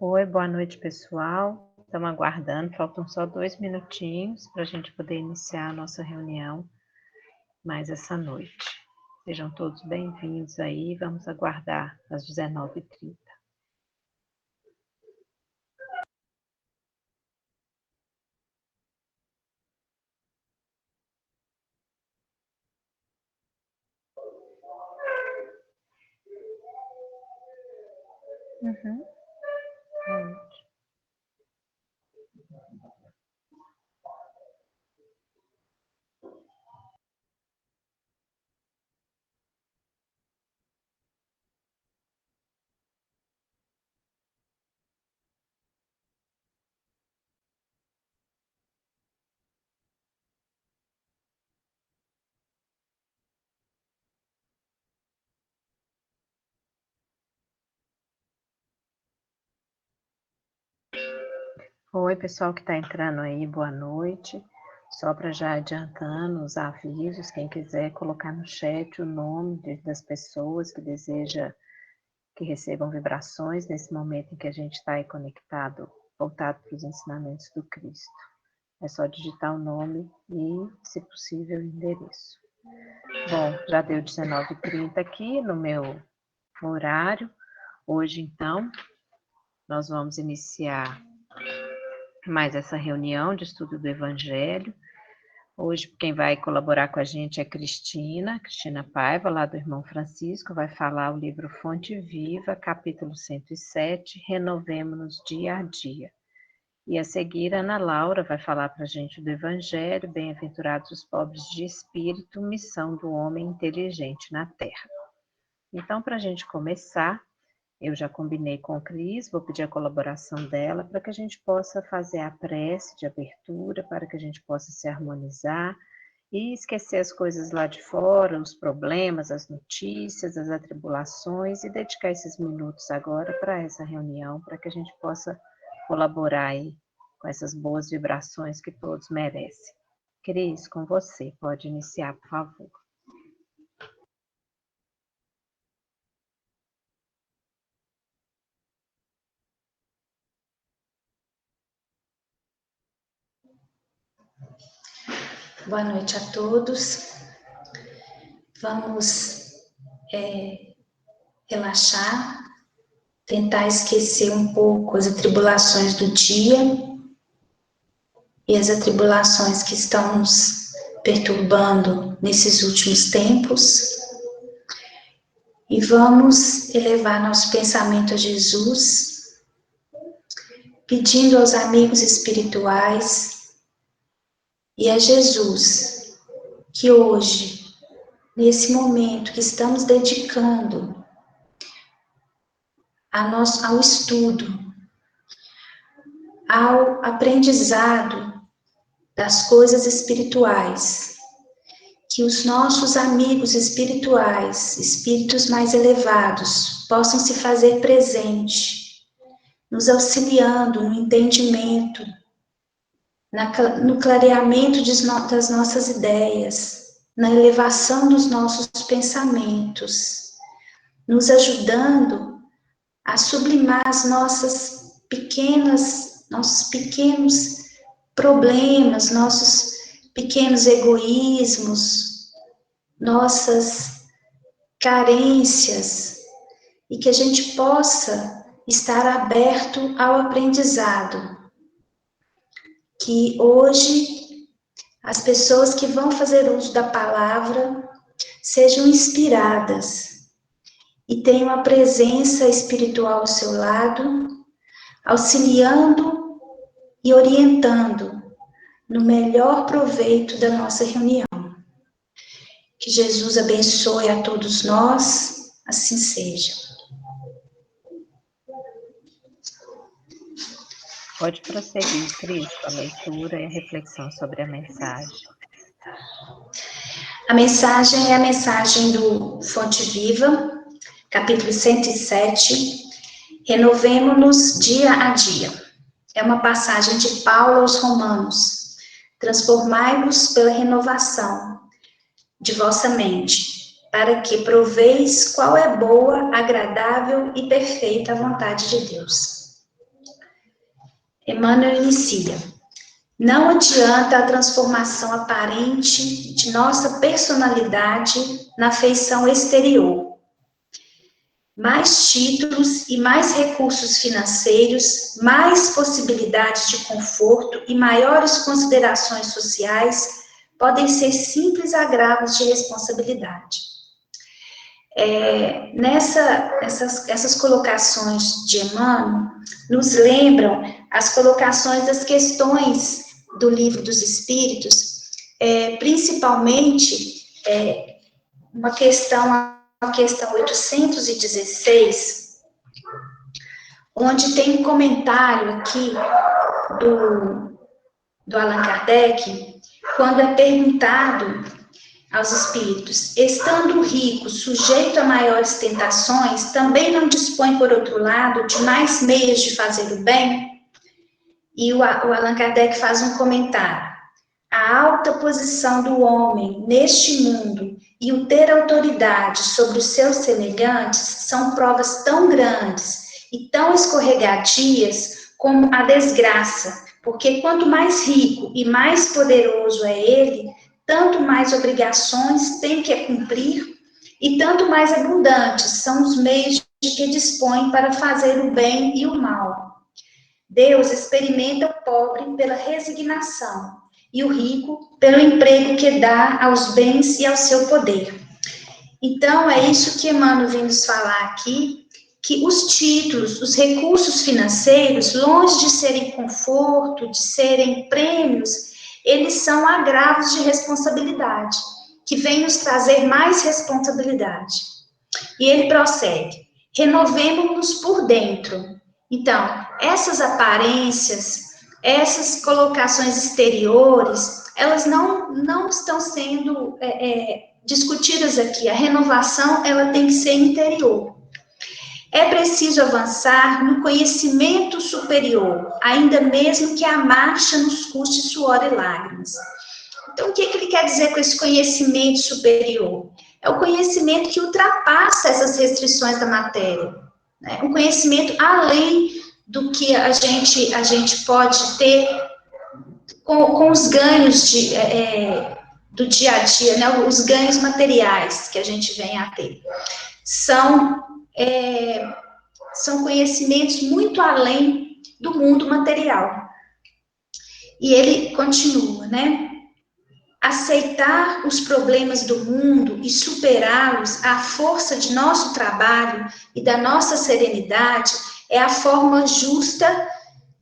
Oi, boa noite, pessoal. Estamos aguardando, faltam só 2 minutinhos para a gente poder iniciar a nossa reunião mais essa noite. Sejam todos bem-vindos aí, vamos aguardar às 19h30. Uhum. Oi, pessoal que está entrando aí, boa noite. Só para já adiantando os avisos, quem quiser colocar no chat o nome das pessoas que deseja que recebam vibrações nesse momento em que a gente está aí conectado, voltado para os ensinamentos do Cristo. É só digitar o nome e, se possível, o endereço. Bom, já deu 19h30 aqui no meu horário. Hoje, então, nós vamos iniciar mais essa reunião de estudo do Evangelho. Hoje, quem vai colaborar com a gente é Cristina Paiva, lá do Irmão Francisco, vai falar o livro Fonte Viva, capítulo 107, Renovemo-nos Dia a Dia. E a seguir, Ana Laura vai falar para a gente do Evangelho, Bem-aventurados os pobres de espírito, missão do homem inteligente na Terra. Então, para a gente começar, eu já combinei com a Cris, vou pedir a colaboração dela para que a gente possa fazer a prece de abertura, para que a gente possa se harmonizar e esquecer as coisas lá de fora, os problemas, as notícias, as atribulações, e dedicar esses minutos agora para essa reunião, para que a gente possa colaborar aí com essas boas vibrações que todos merecem. Cris, com você, pode iniciar, por favor. Boa noite a todos. Vamos relaxar, tentar esquecer um pouco as atribulações do dia e as atribulações que estão nos perturbando nesses últimos tempos. E vamos elevar nosso pensamento a Jesus, pedindo aos amigos espirituais e a Jesus que hoje, nesse momento que estamos dedicando ao estudo, ao aprendizado das coisas espirituais, que os nossos amigos espirituais, espíritos mais elevados, possam se fazer presente, nos auxiliando no entendimento, no clareamento das nossas ideias, na elevação dos nossos pensamentos, nos ajudando a sublimar nossos pequenos problemas, nossos pequenos egoísmos, nossas carências, e que a gente possa estar aberto ao aprendizado. Que hoje as pessoas que vão fazer uso da palavra sejam inspiradas e tenham a presença espiritual ao seu lado, auxiliando e orientando no melhor proveito da nossa reunião. Que Jesus abençoe a todos nós, assim seja. Pode prosseguir, Cris, a leitura e a reflexão sobre a mensagem. A mensagem é a mensagem do Fonte Viva, capítulo 107, Renovemo-nos dia a dia. É uma passagem de Paulo aos Romanos. Transformai-vos pela renovação de vossa mente, para que proveis qual é boa, agradável e perfeita a vontade de Deus. Emmanuel inicia. Não adianta a transformação aparente de nossa personalidade na feição exterior. Mais títulos e mais recursos financeiros, mais possibilidades de conforto e maiores considerações sociais podem ser simples agravos de responsabilidade. Essas colocações de Emmanuel nos lembram as colocações das questões do Livro dos Espíritos, principalmente a questão 816, onde tem um comentário aqui do Allan Kardec, quando é perguntado aos espíritos, estando rico, sujeito a maiores tentações, também não dispõe, por outro lado, de mais meios de fazer o bem? E o Allan Kardec faz um comentário. A alta posição do homem neste mundo e o ter autoridade sobre os seus semelhantes são provas tão grandes e tão escorregadias como a desgraça, porque quanto mais rico e mais poderoso é ele, tanto mais obrigações tem que cumprir e tanto mais abundantes são os meios de que dispõe para fazer o bem e o mal. Deus experimenta o pobre pela resignação e o rico pelo emprego que dá aos bens e ao seu poder. Então, é isso que Emmanuel vem nos falar aqui, que os títulos, os recursos financeiros, longe de serem conforto, de serem prêmios, eles são agravos de responsabilidade, que vêm nos trazer mais responsabilidade. E ele prossegue, renovemos-nos por dentro. Então, essas aparências, essas colocações exteriores, elas não estão sendo discutidas aqui. A renovação, ela tem que ser interior. É preciso avançar no conhecimento superior, ainda mesmo que a marcha nos custe suor e lágrimas. Então, o que ele quer dizer com esse conhecimento superior? É o conhecimento que ultrapassa essas restrições da matéria, né? Um conhecimento além do que a gente pode ter com os ganhos do dia a dia, né? Os ganhos materiais que a gente vem a ter. São conhecimentos muito além do mundo material. E ele continua, né? Aceitar os problemas do mundo e superá-los à força de nosso trabalho e da nossa serenidade é a forma justa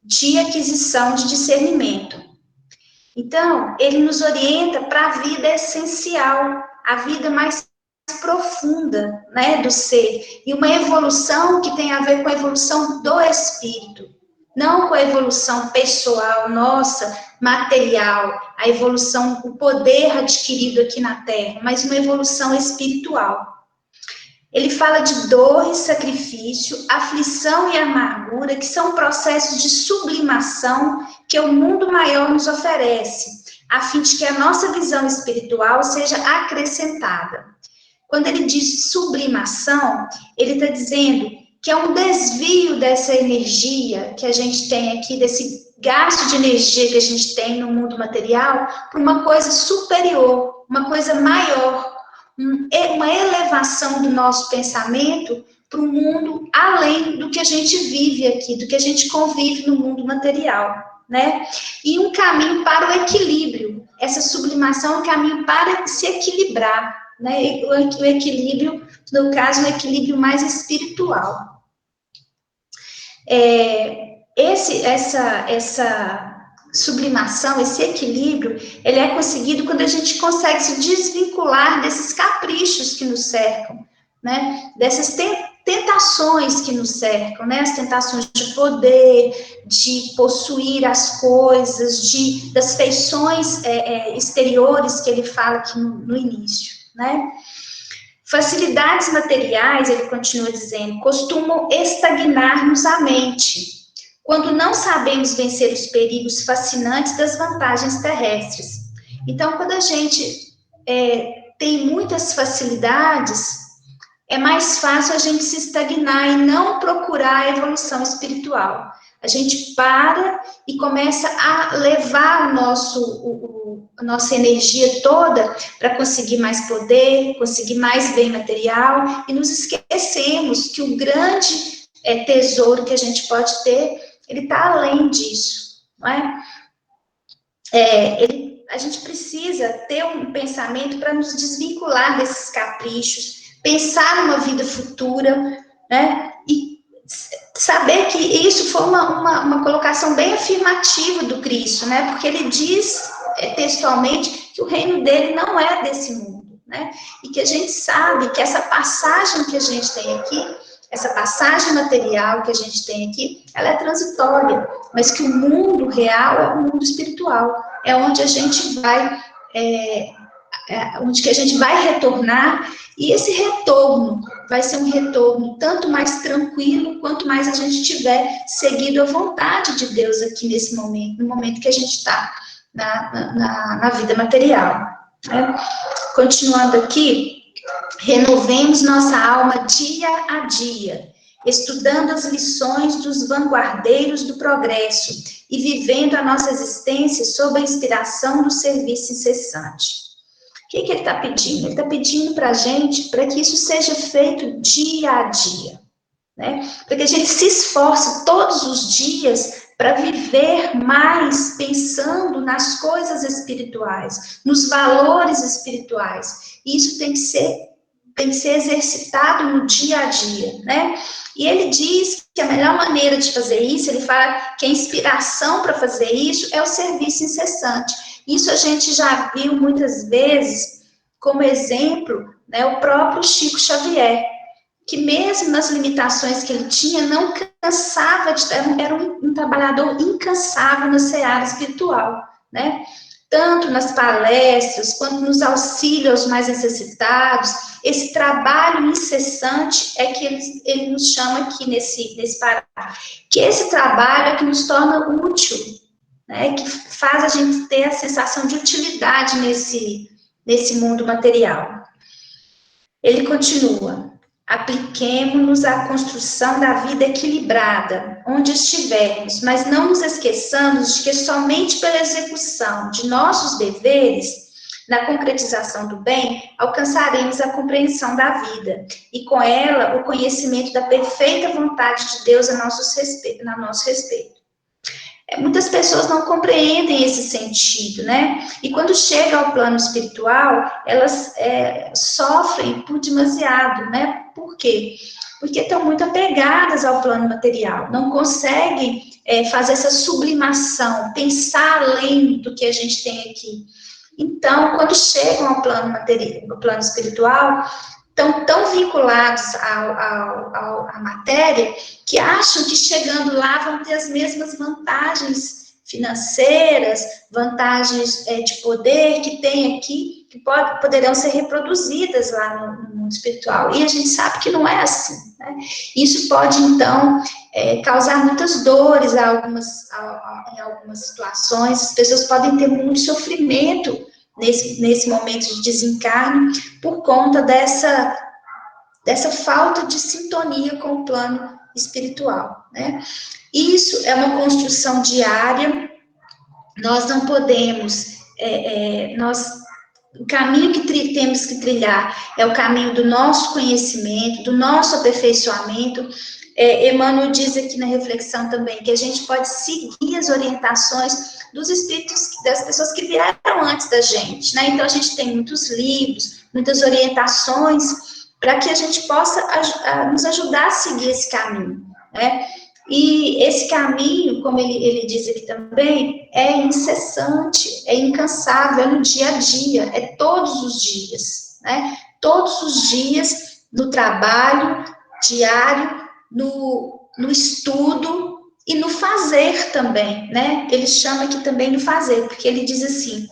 de aquisição de discernimento. Então, ele nos orienta para a vida essencial, a vida mais profunda, né, do ser, e uma evolução que tem a ver com a evolução do espírito, não com a evolução pessoal nossa, material, a evolução, o poder adquirido aqui na Terra, mas uma evolução espiritual. Ele fala de dor e sacrifício, aflição e amargura, que são processos de sublimação que o mundo maior nos oferece, a fim de que a nossa visão espiritual seja acrescentada. Quando ele diz sublimação, ele está dizendo que é um desvio dessa energia que a gente tem aqui, desse gasto de energia que a gente tem no mundo material, para uma coisa superior, uma coisa maior, uma elevação do nosso pensamento para um mundo além do que a gente vive aqui, do que a gente convive no mundo material, né? E um caminho para o equilíbrio. Essa sublimação é um caminho para se equilibrar, né? O equilíbrio, no caso, um equilíbrio mais espiritual. Essa sublimação, esse equilíbrio, ele é conseguido quando a gente consegue se desvincular desses caprichos que nos cercam, né? Dessas tentações que nos cercam, né? As tentações de poder, de possuir as coisas, das feições exteriores que ele fala aqui no início, né? Facilidades materiais, ele continua dizendo, costumam estagnar-nos a mente, quando não sabemos vencer os perigos fascinantes das vantagens terrestres. Então, quando a gente tem muitas facilidades, é mais fácil a gente se estagnar e não procurar a evolução espiritual. A gente para e começa a levar a nossa energia toda para conseguir mais poder, conseguir mais bem material, e nos esquecemos que o grande tesouro que a gente pode ter, ele está além disso, não é? A gente precisa ter um pensamento para nos desvincular desses caprichos, pensar numa vida futura, né? E saber que isso foi uma colocação bem afirmativa do Cristo, né? Porque ele diz textualmente que o reino dele não é desse mundo, né? E que a gente sabe que essa passagem que a gente tem aqui, essa passagem material que a gente tem aqui, ela é transitória, mas que o mundo real é o mundo espiritual, é onde a gente vai, onde que a gente vai retornar, e esse retorno vai ser um retorno tanto mais tranquilo, quanto mais a gente tiver seguido a vontade de Deus aqui nesse momento, no momento que a gente está na vida material, né? Continuando aqui, renovemos nossa alma dia a dia, estudando as lições dos vanguardeiros do progresso e vivendo a nossa existência sob a inspiração do serviço incessante. O que ele está pedindo? Ele está pedindo para a gente, para que isso seja feito dia a dia, né? Para que a gente se esforce todos os dias para viver mais pensando nas coisas espirituais, nos valores espirituais. Isso tem que ser exercitado no dia a dia, né? E ele diz que a melhor maneira de fazer isso, ele fala que a inspiração para fazer isso é o serviço incessante. Isso a gente já viu muitas vezes como exemplo, né, o próprio Chico Xavier, que mesmo nas limitações que ele tinha, não cansava, era um trabalhador incansável na seara espiritual, né? Tanto nas palestras, quanto nos auxílios aos mais necessitados, esse trabalho incessante é que ele nos chama aqui nesse parágrafo, que esse trabalho é que nos torna útil, né? Que faz a gente ter a sensação de utilidade nesse mundo material. Ele continua: apliquemo-nos à construção da vida equilibrada, onde estivermos, mas não nos esqueçamos de que somente pela execução de nossos deveres, na concretização do bem, alcançaremos a compreensão da vida, e com ela o conhecimento da perfeita vontade de Deus a nosso respeito. Muitas pessoas não compreendem esse sentido, né? E quando chega ao plano espiritual, elas sofrem por demasiado, né? Por quê? Porque estão muito apegadas ao plano material, não conseguem fazer essa sublimação, pensar além do que a gente tem aqui. Então, quando chegam ao plano material, ao plano espiritual, estão tão vinculados à matéria, que acham que chegando lá vão ter as mesmas vantagens financeiras, vantagens de poder que tem aqui, que poderão ser reproduzidas lá no mundo espiritual. E a gente sabe que não é assim, né? Isso pode, então, causar muitas dores em algumas situações. As pessoas podem ter muito sofrimento nesse momento de desencarne, por conta dessa falta de sintonia com o plano espiritual, né? Isso é uma construção diária, nós não podemos, o caminho que temos que trilhar é o caminho do nosso conhecimento, do nosso aperfeiçoamento. Emmanuel diz aqui na reflexão também que a gente pode seguir as orientações dos espíritos, das pessoas que vieram antes da gente, né? Então, a gente tem muitos livros, muitas orientações, para que a gente possa nos ajudar a seguir esse caminho, né? E esse caminho, como ele diz aqui também, é incessante, é incansável, é no dia a dia, é todos os dias, né? Todos os dias, no trabalho diário, no estudo e no fazer também, né? Ele chama aqui também do fazer, porque ele diz assim,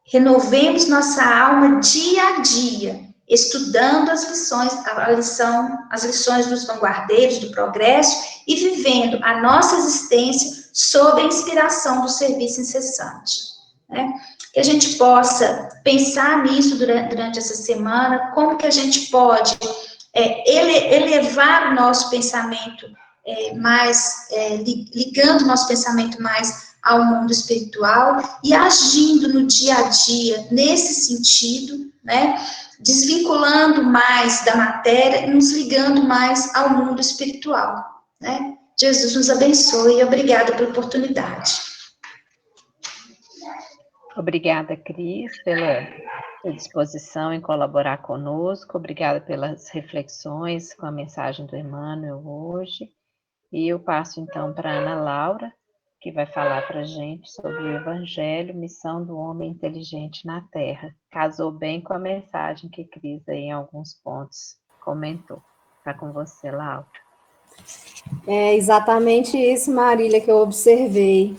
renovemos nossa alma dia a dia, estudando as lições dos vanguardeiros do progresso e vivendo a nossa existência sob a inspiração do serviço incessante, né? Que a gente possa pensar nisso durante essa semana, como que a gente pode elevar o nosso pensamento ligando o nosso pensamento mais ao mundo espiritual e agindo no dia a dia nesse sentido, né? Desvinculando mais da matéria e nos ligando mais ao mundo espiritual, né? Jesus nos abençoe e obrigada pela oportunidade. Obrigada, Cris, pela sua disposição em colaborar conosco. Obrigada pelas reflexões com a mensagem do Emmanuel hoje. E eu passo, então, para a Ana Laura, que vai falar para a gente sobre o Evangelho, missão do homem inteligente na Terra. Casou bem com a mensagem que Cris, aí, em alguns pontos, comentou. Está com você, Laura. É exatamente isso, Marília, que eu observei.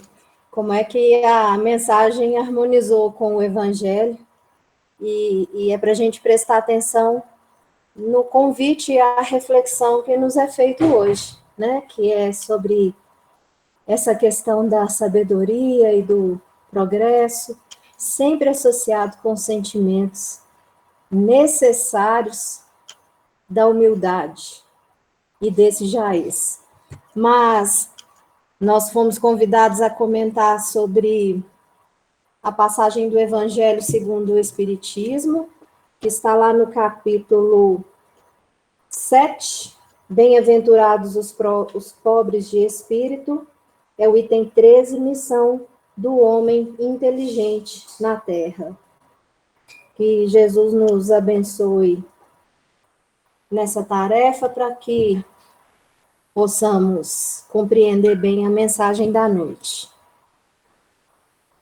Como é que a mensagem harmonizou com o Evangelho. E é para a gente prestar atenção no convite e à reflexão que nos é feito hoje, né? Que é sobre essa questão da sabedoria e do progresso, sempre associado com sentimentos necessários da humildade e desse jaz. Mas nós fomos convidados a comentar sobre a passagem do Evangelho segundo o Espiritismo, que está lá no capítulo 7, Bem-aventurados os pobres de espírito, é o item 13, missão do homem inteligente na Terra. Que Jesus nos abençoe nessa tarefa para que possamos compreender bem a mensagem da noite.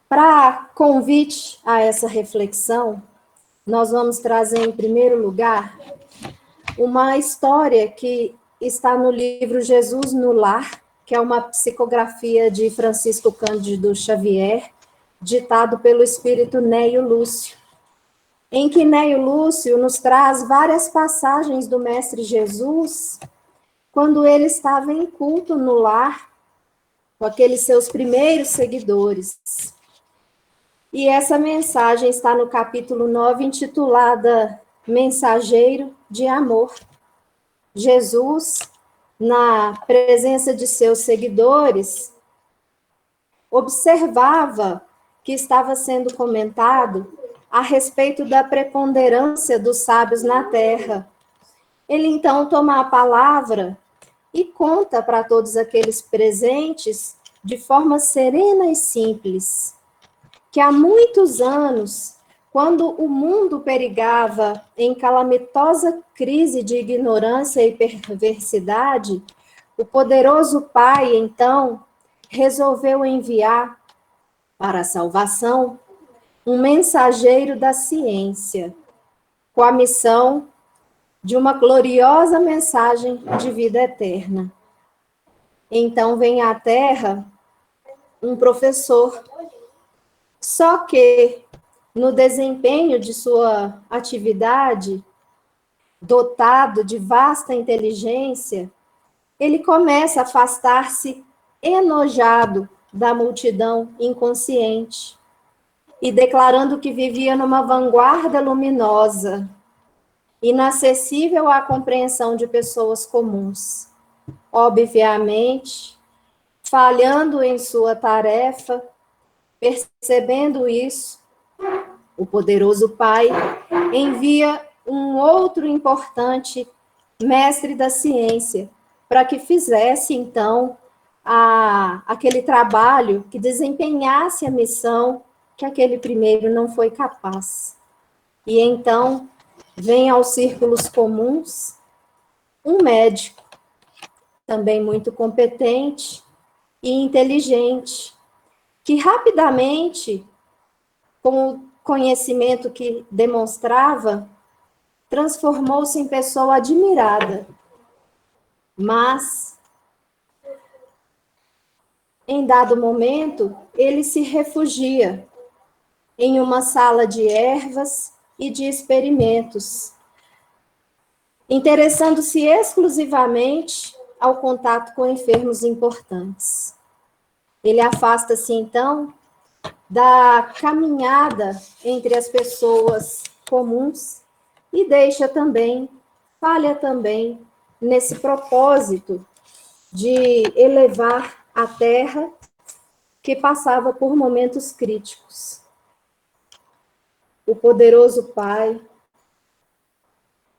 Para convite a essa reflexão, nós vamos trazer, em primeiro lugar, uma história que está no livro Jesus no Lar, que é uma psicografia de Francisco Cândido Xavier, ditado pelo espírito Neio Lúcio, em que Neio Lúcio nos traz várias passagens do Mestre Jesus, quando ele estava em culto no lar, com aqueles seus primeiros seguidores. E essa mensagem está no capítulo 9, intitulada Mensageiro de Amor. Jesus, na presença de seus seguidores, observava que estava sendo comentado a respeito da preponderância dos sábios na terra. Ele então toma a palavra e conta para todos aqueles presentes, de forma serena e simples, que há muitos anos, quando o mundo perigava em calamitosa crise de ignorância e perversidade, o poderoso Pai, então, resolveu enviar para a salvação um mensageiro da ciência, com a missão de uma gloriosa mensagem de vida eterna. Então vem à Terra um professor, só que no desempenho de sua atividade, dotado de vasta inteligência, ele começa a afastar-se enojado da multidão inconsciente e declarando que vivia numa vanguarda luminosa, inacessível à compreensão de pessoas comuns. Obviamente, falhando em sua tarefa, percebendo isso, o poderoso Pai envia um outro importante mestre da ciência para que fizesse, então, aquele trabalho, que desempenhasse a missão que aquele primeiro não foi capaz. E então vem aos círculos comuns um médico, também muito competente e inteligente, que rapidamente, com o conhecimento que demonstrava, transformou-se em pessoa admirada. Mas, em dado momento, ele se refugia em uma sala de ervas e de experimentos, interessando-se exclusivamente ao contato com enfermos importantes. Ele afasta-se, então, da caminhada entre as pessoas comuns e falha também nesse propósito de elevar a terra que passava por momentos críticos. O poderoso Pai,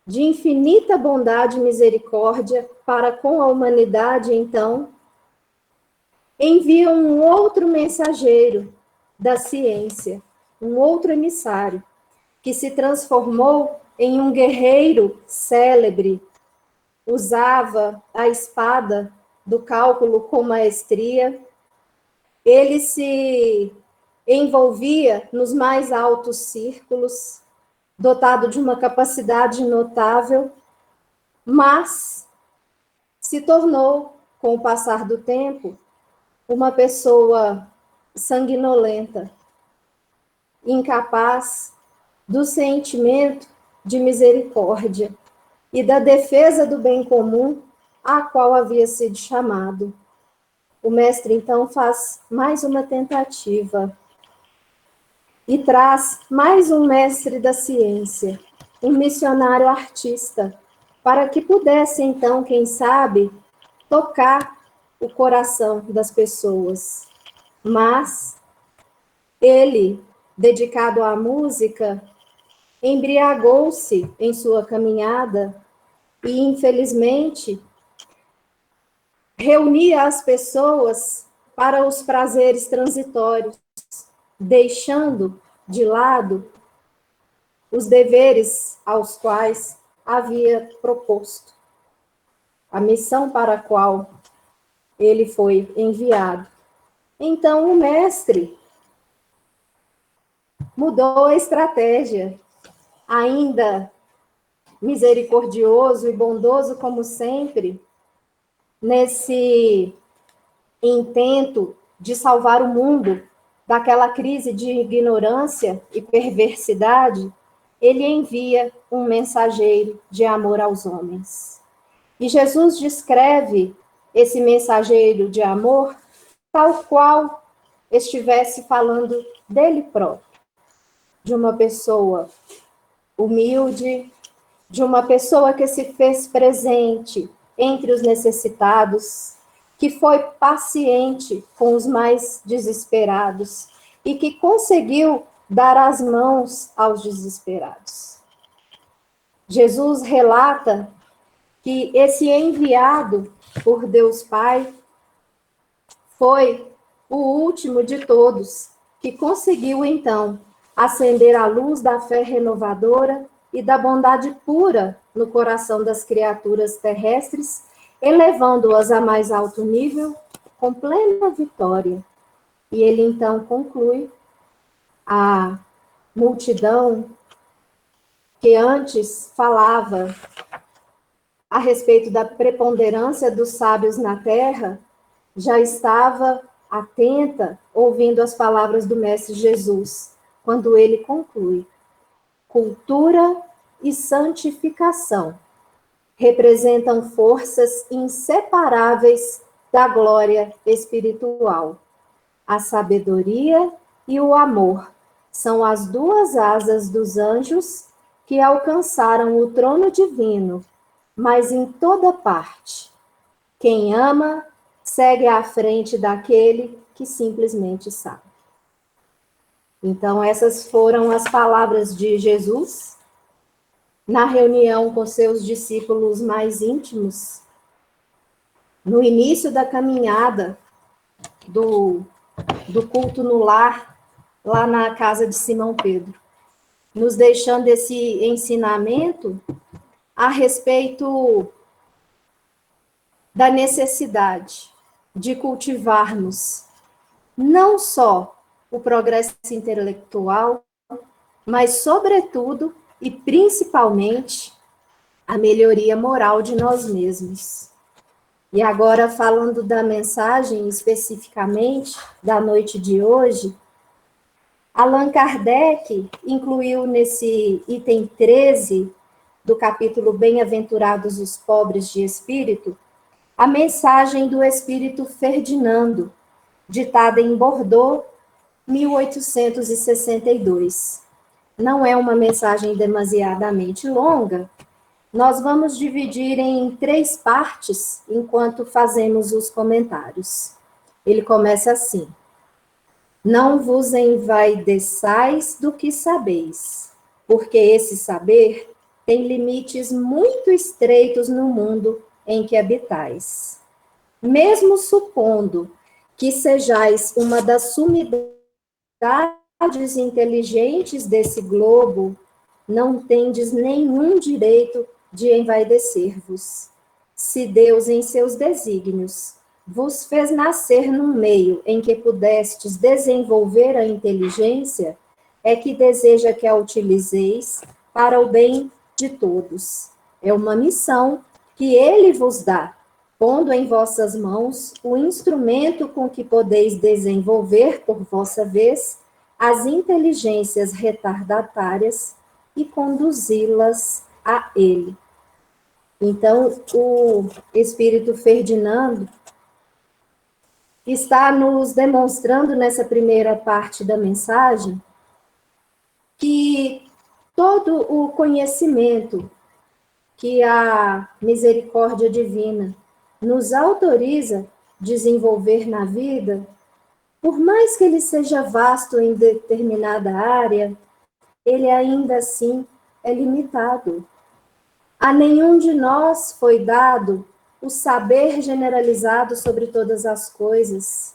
de infinita bondade e misericórdia para com a humanidade, então, envia um outro mensageiro da ciência, um outro emissário, que se transformou em um guerreiro célebre, usava a espada do cálculo com maestria, ele se envolvia nos mais altos círculos, dotado de uma capacidade notável, mas se tornou, com o passar do tempo, uma pessoa sanguinolenta, incapaz do sentimento de misericórdia e da defesa do bem comum a qual havia sido chamado. O mestre, então, faz mais uma tentativa e traz mais um mestre da ciência, um missionário artista, para que pudesse, então, quem sabe, tocar o coração das pessoas. Mas ele, dedicado à música, embriagou-se em sua caminhada e, infelizmente, reunia as pessoas para os prazeres transitórios, deixando de lado os deveres aos quais havia proposto, a missão para a qual ele foi enviado. Então, o mestre mudou a estratégia, ainda misericordioso e bondoso como sempre, nesse intento de salvar o mundo daquela crise de ignorância e perversidade, ele envia um mensageiro de amor aos homens. E Jesus descreve esse mensageiro de amor tal qual estivesse falando dele próprio, de uma pessoa humilde, de uma pessoa que se fez presente entre os necessitados, que foi paciente com os mais desesperados e que conseguiu dar as mãos aos desesperados. Jesus relata que esse enviado por Deus Pai foi o último de todos, que conseguiu, então, acender a luz da fé renovadora e da bondade pura no coração das criaturas terrestres, elevando-as a mais alto nível, com plena vitória. E ele, então, conclui: a multidão que antes falava a respeito da preponderância dos sábios na terra, já estava atenta, ouvindo as palavras do Mestre Jesus, quando ele conclui: cultura e santificação representam forças inseparáveis da glória espiritual. A sabedoria e o amor são as duas asas dos anjos que alcançaram o trono divino, mas em toda parte. Quem ama segue à frente daquele que simplesmente sabe. Então, essas foram as palavras de Jesus na reunião com seus discípulos mais íntimos, no início da caminhada do culto no lar, lá na casa de Simão Pedro, nos deixando esse ensinamento a respeito da necessidade de cultivarmos não só o progresso intelectual, mas, sobretudo e principalmente, a melhoria moral de nós mesmos. E agora, falando da mensagem especificamente da noite de hoje, Allan Kardec incluiu nesse item 13 do capítulo Bem-aventurados os pobres de espírito, a mensagem do espírito Ferdinando, ditada em Bordeaux, 1862. Não é uma mensagem demasiadamente longa, Nós vamos dividir em 3 partes enquanto fazemos os comentários. Ele começa assim: não vos envaideçais do que sabeis, porque esse saber tem limites muito estreitos no mundo em que habitais. Mesmo supondo que sejais uma das sumidades inteligentes desse globo, não tendes nenhum direito de envaidecer-vos. Se Deus, em seus desígnios, vos fez nascer num meio em que pudestes desenvolver a inteligência, é que deseja que a utilizeis para o bem de todos. É uma missão que ele vos dá, pondo em vossas mãos o instrumento com que podeis desenvolver, por vossa vez, as inteligências retardatárias e conduzi-las a ele. Então, o Espírito Ferdinando está nos demonstrando nessa primeira parte da mensagem que todo o conhecimento que a misericórdia divina nos autoriza desenvolver na vida, por mais que ele seja vasto em determinada área, ele ainda assim é limitado. A nenhum de nós foi dado o saber generalizado sobre todas as coisas.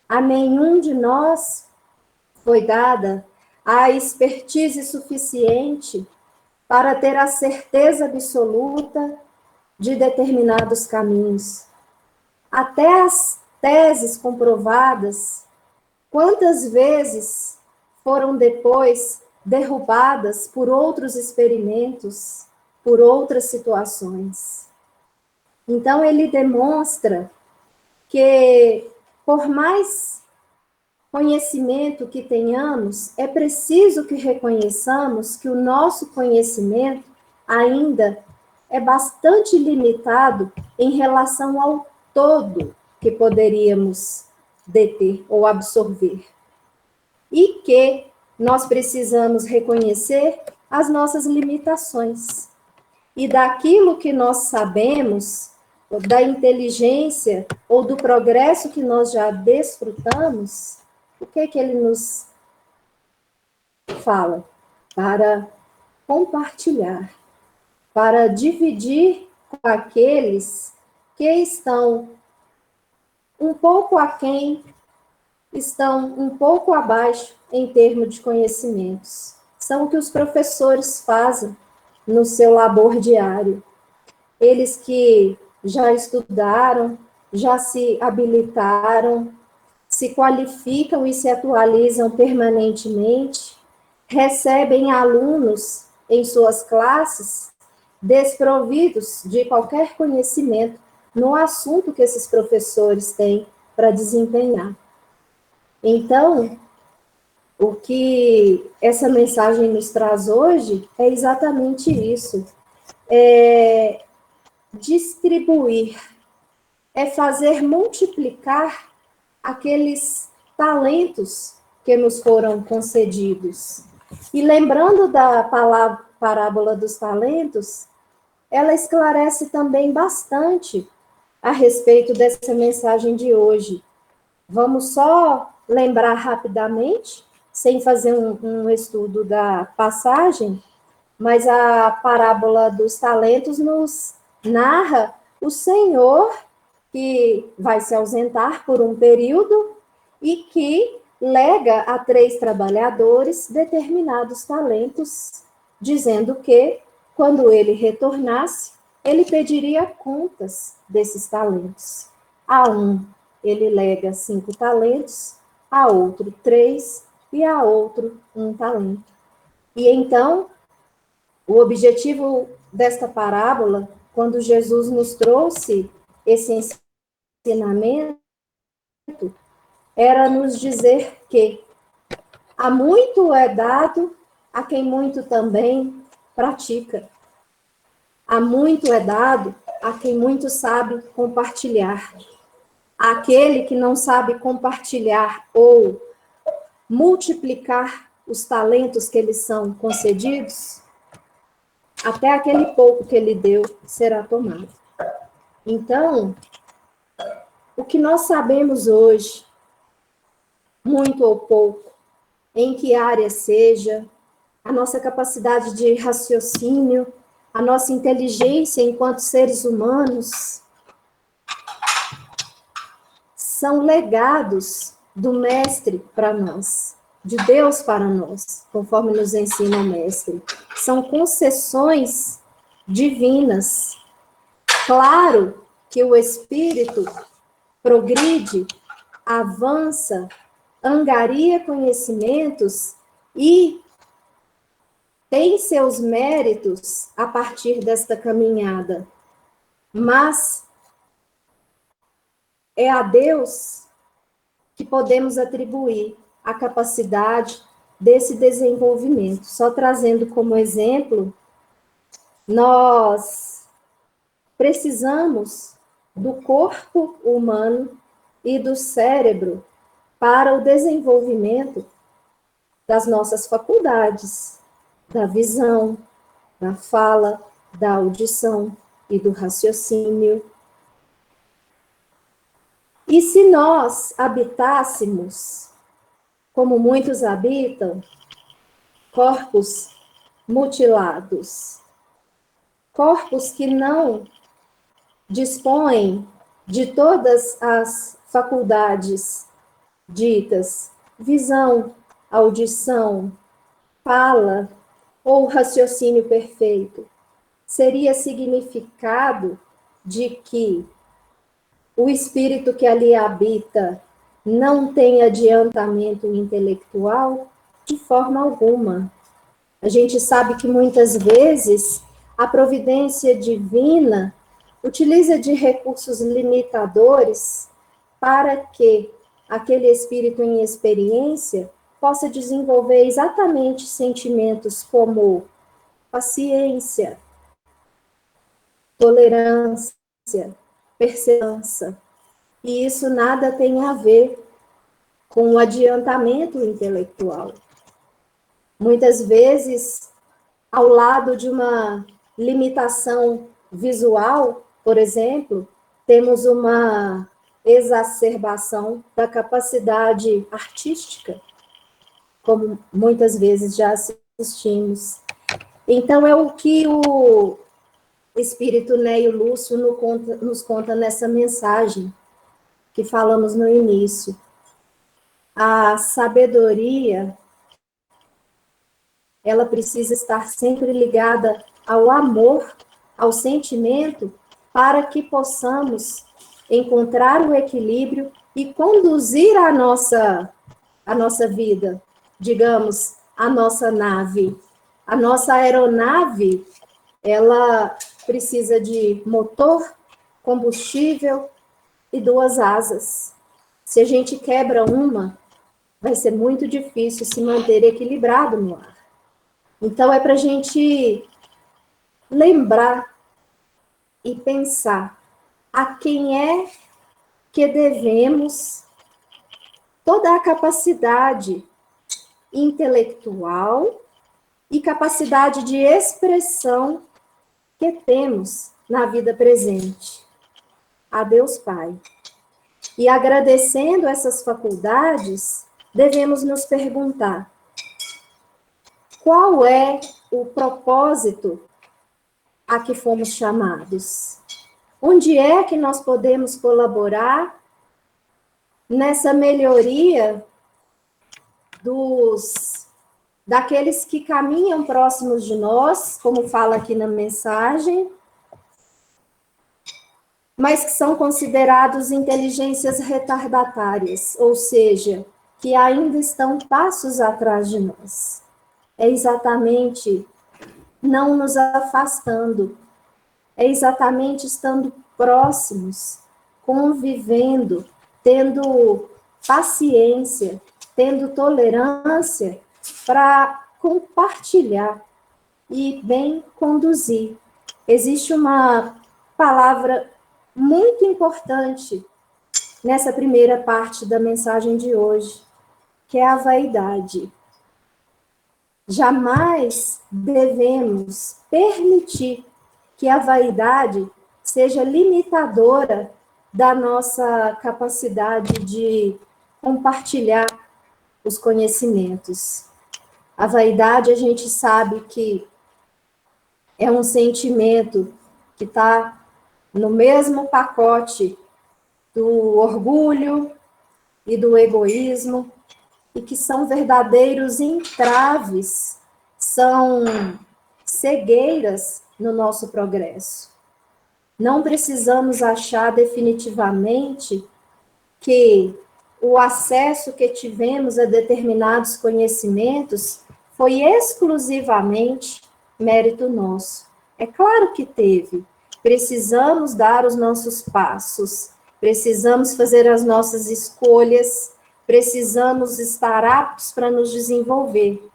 A nenhum de nós foi dada a expertise suficiente para ter a certeza absoluta de determinados caminhos. Até as teses comprovadas, quantas vezes foram depois derrubadas por outros experimentos, por outras situações. Então, ele demonstra que, por mais conhecimento que tenhamos, é preciso que reconheçamos que o nosso conhecimento ainda é bastante limitado em relação ao todo que poderíamos deter ou absorver. E que nós precisamos reconhecer as nossas limitações. E daquilo que nós sabemos, da inteligência ou do progresso que nós já desfrutamos, o que ele nos fala? Para compartilhar, para dividir com aqueles que estão um pouco aquém, estão um pouco abaixo em termos de conhecimentos. São o que os professores fazem no seu labor diário. Eles que já estudaram, já se habilitaram, se qualificam e se atualizam permanentemente, recebem alunos em suas classes desprovidos de qualquer conhecimento no assunto que esses professores têm para desempenhar. Então, o que essa mensagem nos traz hoje é exatamente isso. É distribuir, é fazer multiplicar aqueles talentos que nos foram concedidos. E lembrando da parábola dos talentos, ela esclarece também bastante a respeito dessa mensagem de hoje. Vamos só lembrar rapidamente, sem fazer um estudo da passagem, mas a parábola dos talentos nos narra o Senhor que vai se ausentar por um período e que lega a 3 trabalhadores determinados talentos, dizendo que, quando ele retornasse, ele pediria contas desses talentos. A um, ele lega 5 talentos, a outro 3 e a outro 1 talento. E então, o objetivo desta parábola, quando Jesus nos trouxe esse ensinamento, era nos dizer que há muito é dado a quem muito também pratica. Há muito é dado a quem muito sabe compartilhar. Aquele que não sabe compartilhar ou multiplicar os talentos que lhes são concedidos, até aquele pouco que ele deu será tomado. Então, o que nós sabemos hoje, muito ou pouco, em que área seja, a nossa capacidade de raciocínio, a nossa inteligência enquanto seres humanos, são legados do Mestre para nós, de Deus para nós, conforme nos ensina o Mestre. São concessões divinas. Claro que o Espírito progride, avança, angaria conhecimentos e tem seus méritos a partir desta caminhada, mas é a Deus que podemos atribuir a capacidade desse desenvolvimento. Só trazendo como exemplo, nós precisamos do corpo humano e do cérebro para o desenvolvimento das nossas faculdades, da visão, da fala, da audição e do raciocínio. E se nós habitássemos, como muitos habitam, corpos mutilados, corpos que não dispõem de todas as faculdades ditas, visão, audição, fala ou raciocínio perfeito, seria significado de que o espírito que ali habita não tem adiantamento intelectual? De forma alguma. A gente sabe que muitas vezes a providência divina utiliza de recursos limitadores para que aquele espírito em experiência possa desenvolver exatamente sentimentos como paciência, tolerância, perseverança. E isso nada tem a ver com o adiantamento intelectual. Muitas vezes, ao lado de uma limitação visual, por exemplo, temos uma exacerbação da capacidade artística, como muitas vezes já assistimos. Então, é o que o Espírito Neio Lúcio nos conta nessa mensagem que falamos no início. A sabedoria, ela precisa estar sempre ligada ao amor, ao sentimento, para que possamos encontrar o equilíbrio e conduzir a nossa vida, digamos, a nossa nave. A nossa aeronave, ela precisa de motor, combustível e 2 asas. Se a gente quebra uma, vai ser muito difícil se manter equilibrado no ar. Então, é para a gente lembrar e pensar a quem é que devemos toda a capacidade intelectual e capacidade de expressão que temos na vida presente. A Deus Pai. E agradecendo essas faculdades, devemos nos perguntar: qual é o propósito a que fomos chamados? Onde é que nós podemos colaborar nessa melhoria daqueles que caminham próximos de nós, como fala aqui na mensagem, mas que são considerados inteligências retardatárias, ou seja, que ainda estão passos atrás de nós. É exatamente não nos afastando, é exatamente estando próximos, convivendo, tendo paciência, tendo tolerância para compartilhar e bem conduzir. Existe uma palavra muito importante nessa primeira parte da mensagem de hoje, que é a vaidade. Jamais devemos permitir que a vaidade seja limitadora da nossa capacidade de compartilhar os conhecimentos. A vaidade, a gente sabe que é um sentimento que está no mesmo pacote do orgulho e do egoísmo, e que são verdadeiros entraves, são cegueiras no nosso progresso. Não precisamos achar definitivamente que o acesso que tivemos a determinados conhecimentos foi exclusivamente mérito nosso. É claro que teve. Precisamos dar os nossos passos, precisamos fazer as nossas escolhas, precisamos estar aptos para nos desenvolver.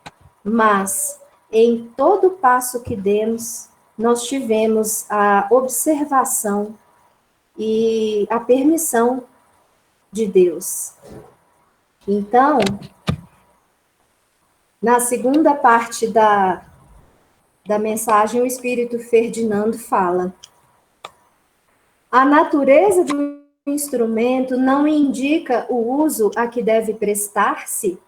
Mas, em todo passo que demos, nós tivemos a observação e a permissão de Deus. Então, na segunda parte da mensagem, o Espírito Ferdinando fala: a natureza do instrumento não indica o uso a que deve prestar-se?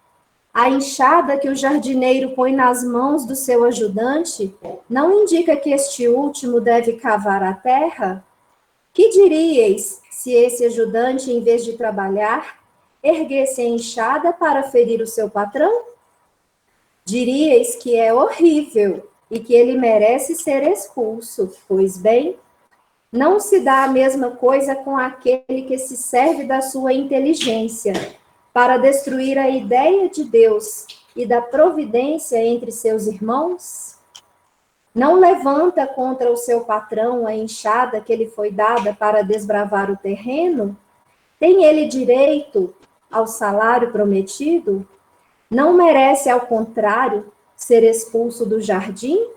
A enxada que o jardineiro põe nas mãos do seu ajudante não indica que este último deve cavar a terra? Que diríeis se esse ajudante, em vez de trabalhar, erguesse a enxada para ferir o seu patrão? Diríeis que é horrível e que ele merece ser expulso. Pois bem, não se dá a mesma coisa com aquele que se serve da sua inteligência para destruir a ideia de Deus e da providência entre seus irmãos? Não levanta contra o seu patrão a enxada que lhe foi dada para desbravar o terreno? Tem ele direito ao salário prometido? Não merece, ao contrário, ser expulso do jardim?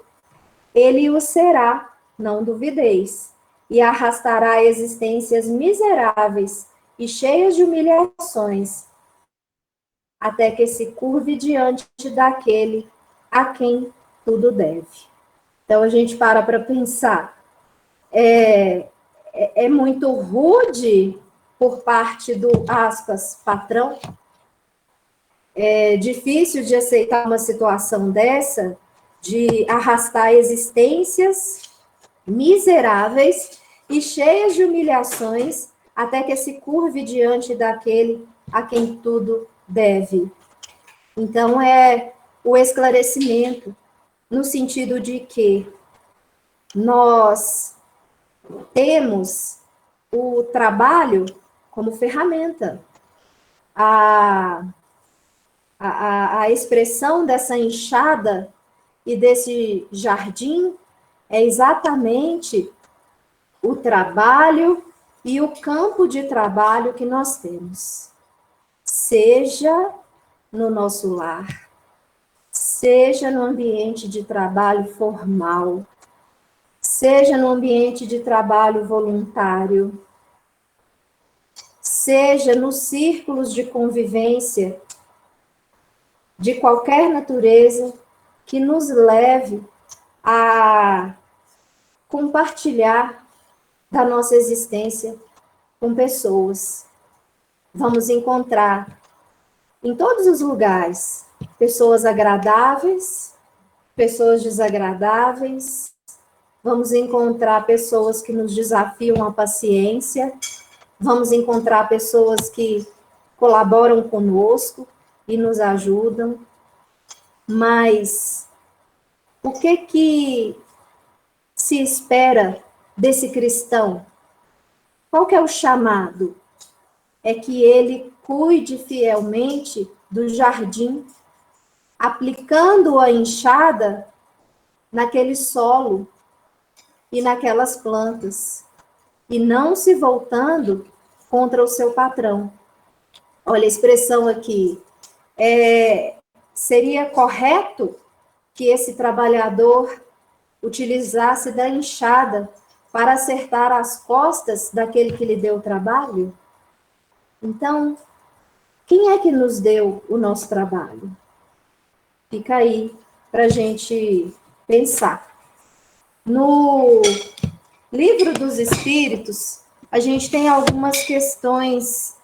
Ele o será, não duvideis, e arrastará existências miseráveis e cheias de humilhações, até que se curve diante daquele a quem tudo deve. Então, a gente para pensar. É muito rude por parte do, aspas, patrão. É difícil de aceitar uma situação dessa, de arrastar existências miseráveis e cheias de humilhações, até que se curve diante daquele a quem tudo deve. Então, é o esclarecimento, no sentido de que nós temos o trabalho como ferramenta. A expressão dessa enxada e desse jardim é exatamente o trabalho e o campo de trabalho que nós temos. Seja no nosso lar, seja no ambiente de trabalho formal, seja no ambiente de trabalho voluntário, seja nos círculos de convivência de qualquer natureza que nos leve a compartilhar da nossa existência com pessoas. Vamos encontrar em todos os lugares pessoas agradáveis, pessoas desagradáveis. Vamos encontrar pessoas que nos desafiam a paciência. Vamos encontrar pessoas que colaboram conosco e nos ajudam. Mas o que se espera desse cristão? Qual que é o chamado? É que ele cuide fielmente do jardim, aplicando a enxada naquele solo e naquelas plantas, e não se voltando contra o seu patrão. Olha a expressão aqui. Seria correto que esse trabalhador utilizasse da enxada para acertar as costas daquele que lhe deu o trabalho? Então, quem é que nos deu o nosso trabalho? Fica aí para a gente pensar. No Livro dos Espíritos, a gente tem algumas questões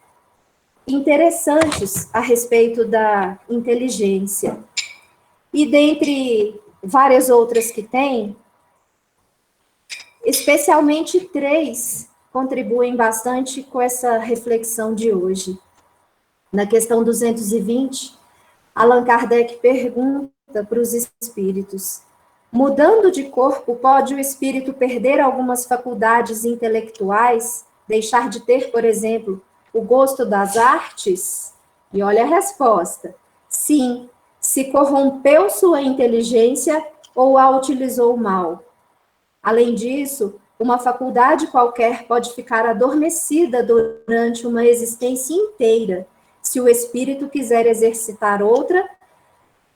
interessantes a respeito da inteligência. E dentre várias outras que tem, especialmente 3 contribuem bastante com essa reflexão de hoje. Na questão 220, Allan Kardec pergunta para os espíritos: mudando de corpo, pode o espírito perder algumas faculdades intelectuais, deixar de ter, por exemplo, o gosto das artes? E olha a resposta: sim, se corrompeu sua inteligência ou a utilizou mal. Além disso, uma faculdade qualquer pode ficar adormecida durante uma existência inteira, se o espírito quiser exercitar outra,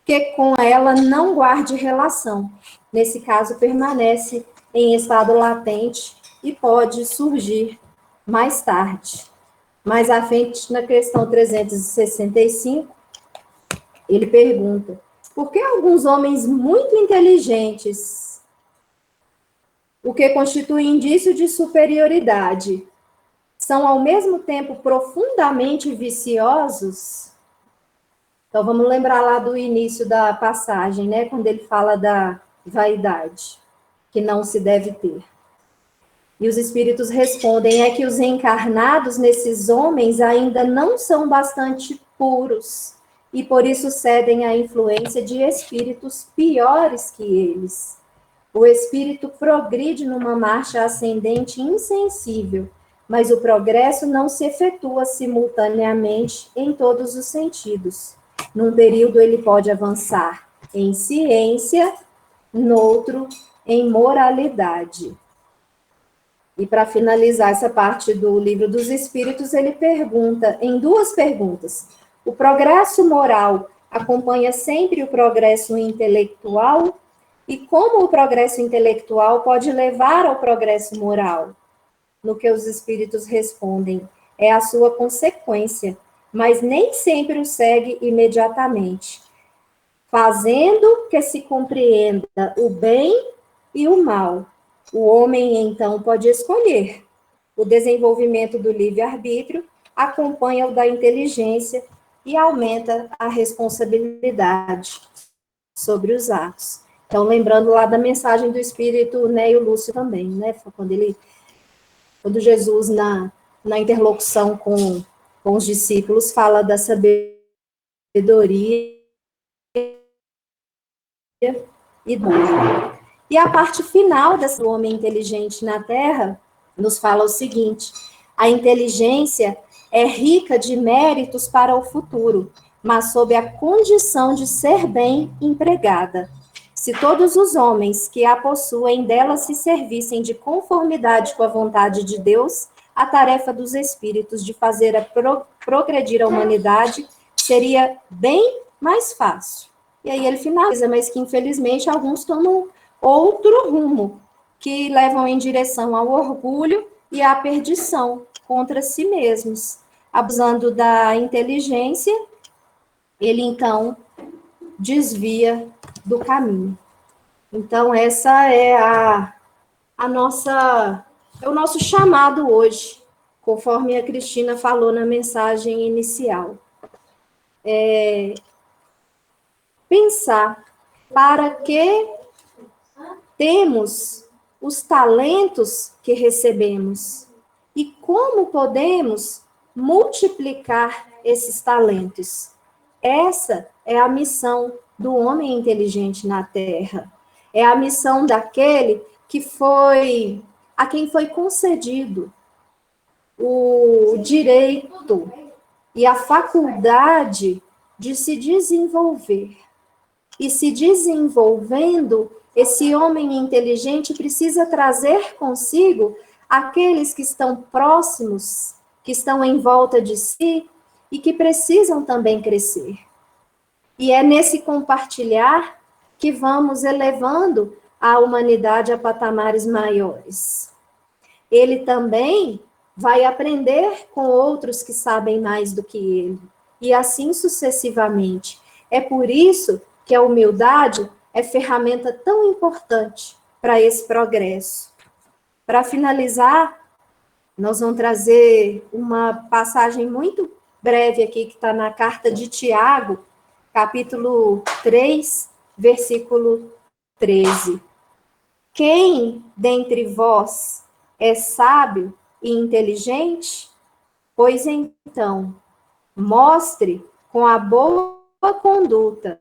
que com ela não guarde relação. Nesse caso, permanece em estado latente e pode surgir mais tarde. Mais à frente, na questão 365, ele pergunta: por que alguns homens muito inteligentes, o que constitui indício de superioridade, são ao mesmo tempo profundamente viciosos? Então, vamos lembrar lá do início da passagem, né? Quando ele fala da vaidade, que não se deve ter. E os espíritos respondem: é que os encarnados nesses homens ainda não são bastante puros, e por isso cedem à influência de espíritos piores que eles. O espírito progride numa marcha ascendente insensível, mas o progresso não se efetua simultaneamente em todos os sentidos. Num período ele pode avançar em ciência, noutro em moralidade. E para finalizar essa parte do Livro dos Espíritos, ele pergunta, em 2 perguntas: o progresso moral acompanha sempre o progresso intelectual? E como o progresso intelectual pode levar ao progresso moral? No que os espíritos respondem: é a sua consequência, mas nem sempre o segue imediatamente, fazendo que se compreenda o bem e o mal. O homem, então, pode escolher. O desenvolvimento do livre-arbítrio acompanha o da inteligência e aumenta a responsabilidade sobre os atos. Então, lembrando lá da mensagem do Espírito Neio Lúcio também, né? Quando Jesus, na interlocução com os discípulos, fala da sabedoria e do homem. E a parte final desse homem inteligente na Terra nos fala o seguinte: a inteligência é rica de méritos para o futuro, mas sob a condição de ser bem empregada. Se todos os homens que a possuem dela se servissem de conformidade com a vontade de Deus, a tarefa dos espíritos de fazer progredir a humanidade seria bem mais fácil. E aí ele finaliza, mas que infelizmente alguns tomam outro rumo, que levam em direção ao orgulho e à perdição contra si mesmos. Abusando da inteligência, ele então desvia do caminho. Então, essa é é o nosso chamado hoje, conforme a Cristina falou na mensagem inicial. Pensar para que temos os talentos que recebemos e como podemos multiplicar esses talentos. Essa é a missão do homem inteligente na Terra. É a missão daquele a quem foi concedido o direito e a faculdade de se desenvolver. E se desenvolvendo, esse homem inteligente precisa trazer consigo aqueles que estão próximos, que estão em volta de si e que precisam também crescer. E é nesse compartilhar que vamos elevando a humanidade a patamares maiores. Ele também vai aprender com outros que sabem mais do que ele, e assim sucessivamente. É por isso que a humildade é ferramenta tão importante para esse progresso. Para finalizar, nós vamos trazer uma passagem muito breve aqui, que está na carta de Tiago, capítulo 3, versículo 13. Quem dentre vós é sábio e inteligente? Pois então, mostre com a boa conduta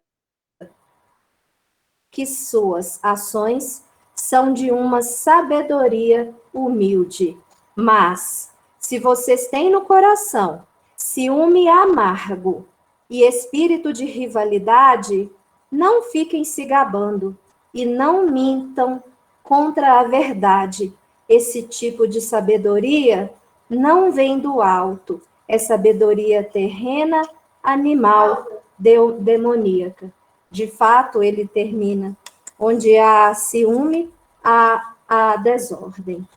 que suas ações são de uma sabedoria humilde. Mas, se vocês têm no coração ciúme amargo e espírito de rivalidade, não fiquem se gabando e não mintam contra a verdade. Esse tipo de sabedoria não vem do alto, é sabedoria terrena, animal, demoníaca. De fato, ele termina, onde há ciúme, há desordem.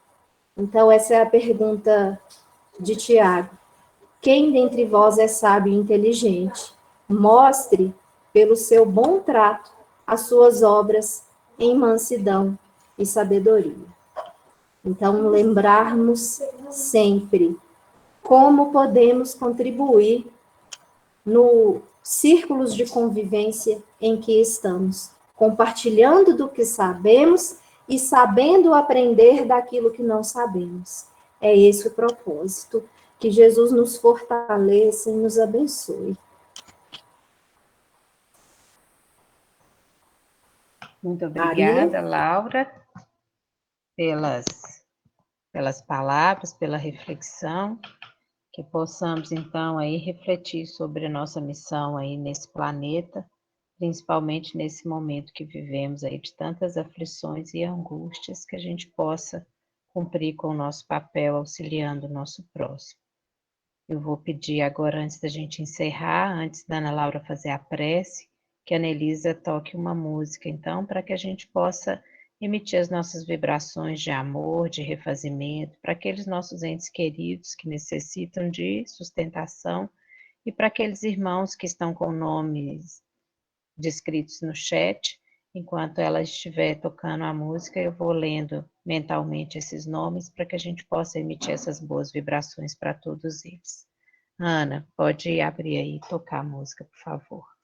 Então, essa é a pergunta de Tiago. Quem dentre vós é sábio e inteligente? Mostre, pelo seu bom trato, as suas obras em mansidão e sabedoria. Então, lembrarmos sempre como podemos contribuir no círculos de convivência em que estamos, compartilhando do que sabemos e sabendo aprender daquilo que não sabemos. É esse o propósito. Que Jesus nos fortaleça e nos abençoe. Muito obrigada, Laura, pelas palavras, pela reflexão. Que possamos, então, aí refletir sobre a nossa missão aí nesse planeta, principalmente nesse momento que vivemos aí de tantas aflições e angústias, que a gente possa cumprir com o nosso papel auxiliando o nosso próximo. Eu vou pedir agora, antes da gente encerrar, antes da Ana Laura fazer a prece, que a Nelisa toque uma música, então, para que a gente possa emitir as nossas vibrações de amor, de refazimento, para aqueles nossos entes queridos que necessitam de sustentação e para aqueles irmãos que estão com nomes descritos no chat. Enquanto ela estiver tocando a música, eu vou lendo mentalmente esses nomes para que a gente possa emitir essas boas vibrações para todos eles. Ana, pode abrir aí e tocar a música, por favor.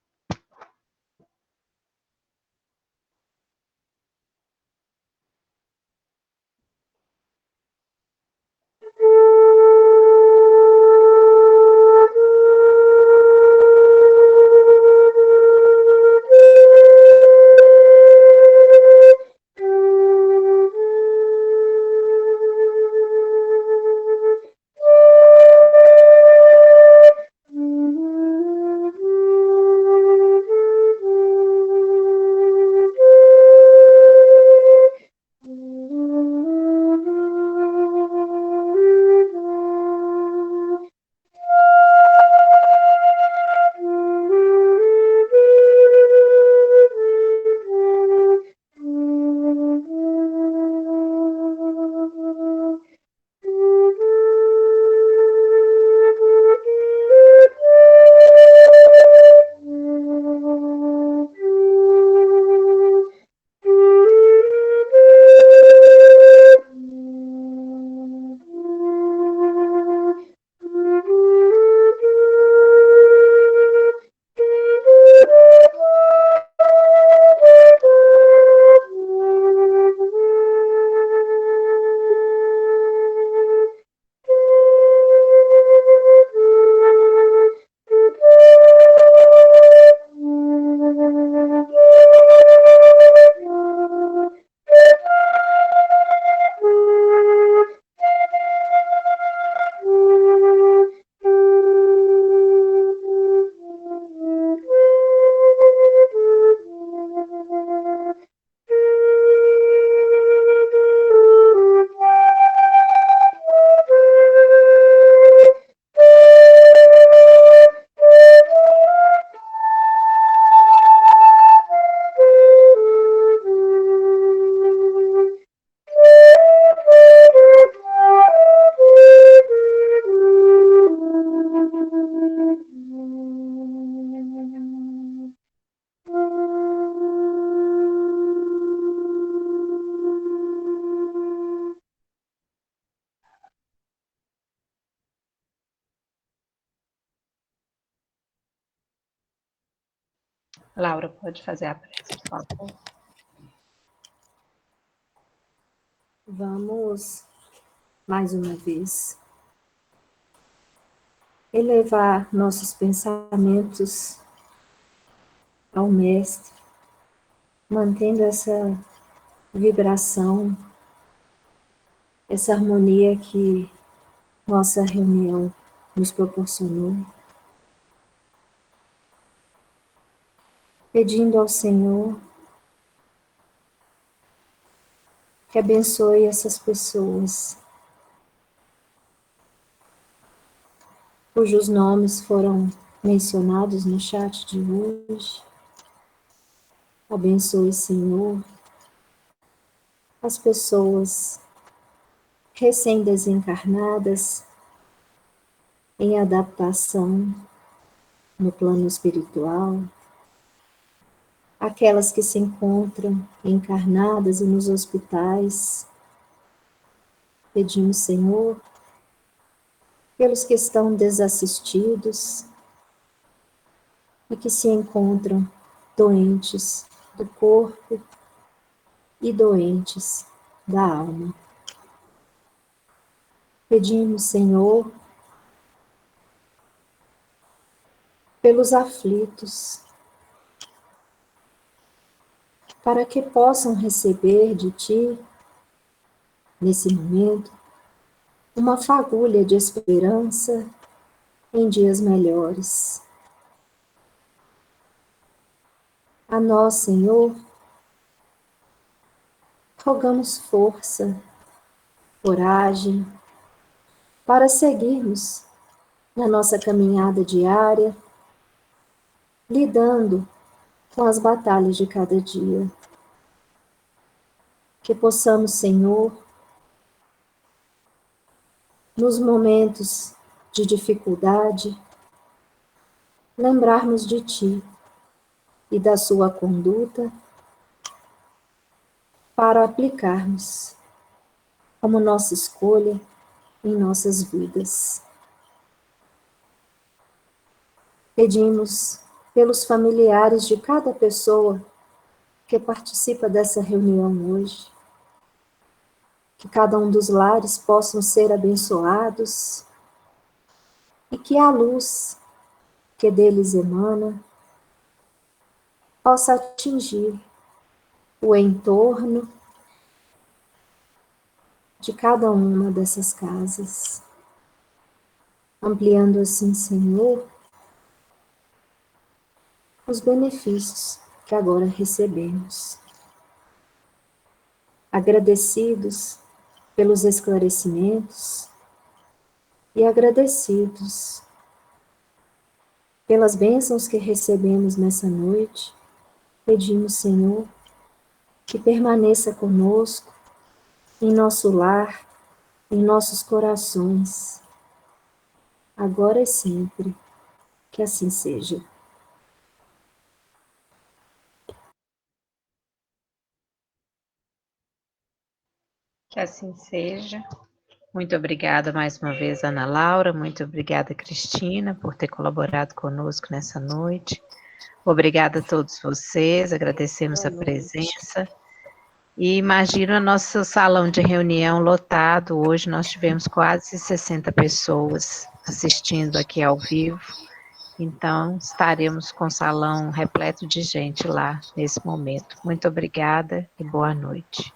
Laura, pode fazer a prece, por favor. Vamos, mais uma vez, elevar nossos pensamentos ao Mestre, mantendo essa vibração, essa harmonia que nossa reunião nos proporcionou. Pedindo ao Senhor que abençoe essas pessoas cujos nomes foram mencionados no chat de hoje. Abençoe, Senhor, as pessoas recém-desencarnadas em adaptação no plano espiritual, aquelas que se encontram encarnadas e nos hospitais. Pedimos, Senhor, pelos que estão desassistidos e que se encontram doentes do corpo e doentes da alma. Pedimos, Senhor, pelos aflitos, para que possam receber de Ti, nesse momento, uma fagulha de esperança em dias melhores. A nós, Senhor, rogamos força, coragem, para seguirmos na nossa caminhada diária, lidando com as batalhas de cada dia. Que possamos, Senhor, nos momentos de dificuldade, lembrarmos de Ti e da Sua conduta para aplicarmos como nossa escolha em nossas vidas. Pedimos pelos familiares de cada pessoa que participa dessa reunião hoje, que cada um dos lares possam ser abençoados e que a luz que deles emana possa atingir o entorno de cada uma dessas casas, ampliando assim, Senhor, os benefícios que agora recebemos. Agradecidos pelos esclarecimentos e agradecidos pelas bênçãos que recebemos nessa noite, pedimos, Senhor, que permaneça conosco em nosso lar, em nossos corações, agora e sempre, que assim seja. Que assim seja. Muito obrigada mais uma vez, Ana Laura. Muito obrigada, Cristina, por ter colaborado conosco nessa noite. Obrigada a todos vocês, agradecemos a presença. E imagina o nosso salão de reunião lotado. Hoje nós tivemos quase 60 pessoas assistindo aqui ao vivo. Então, estaremos com o salão repleto de gente lá nesse momento. Muito obrigada e boa noite.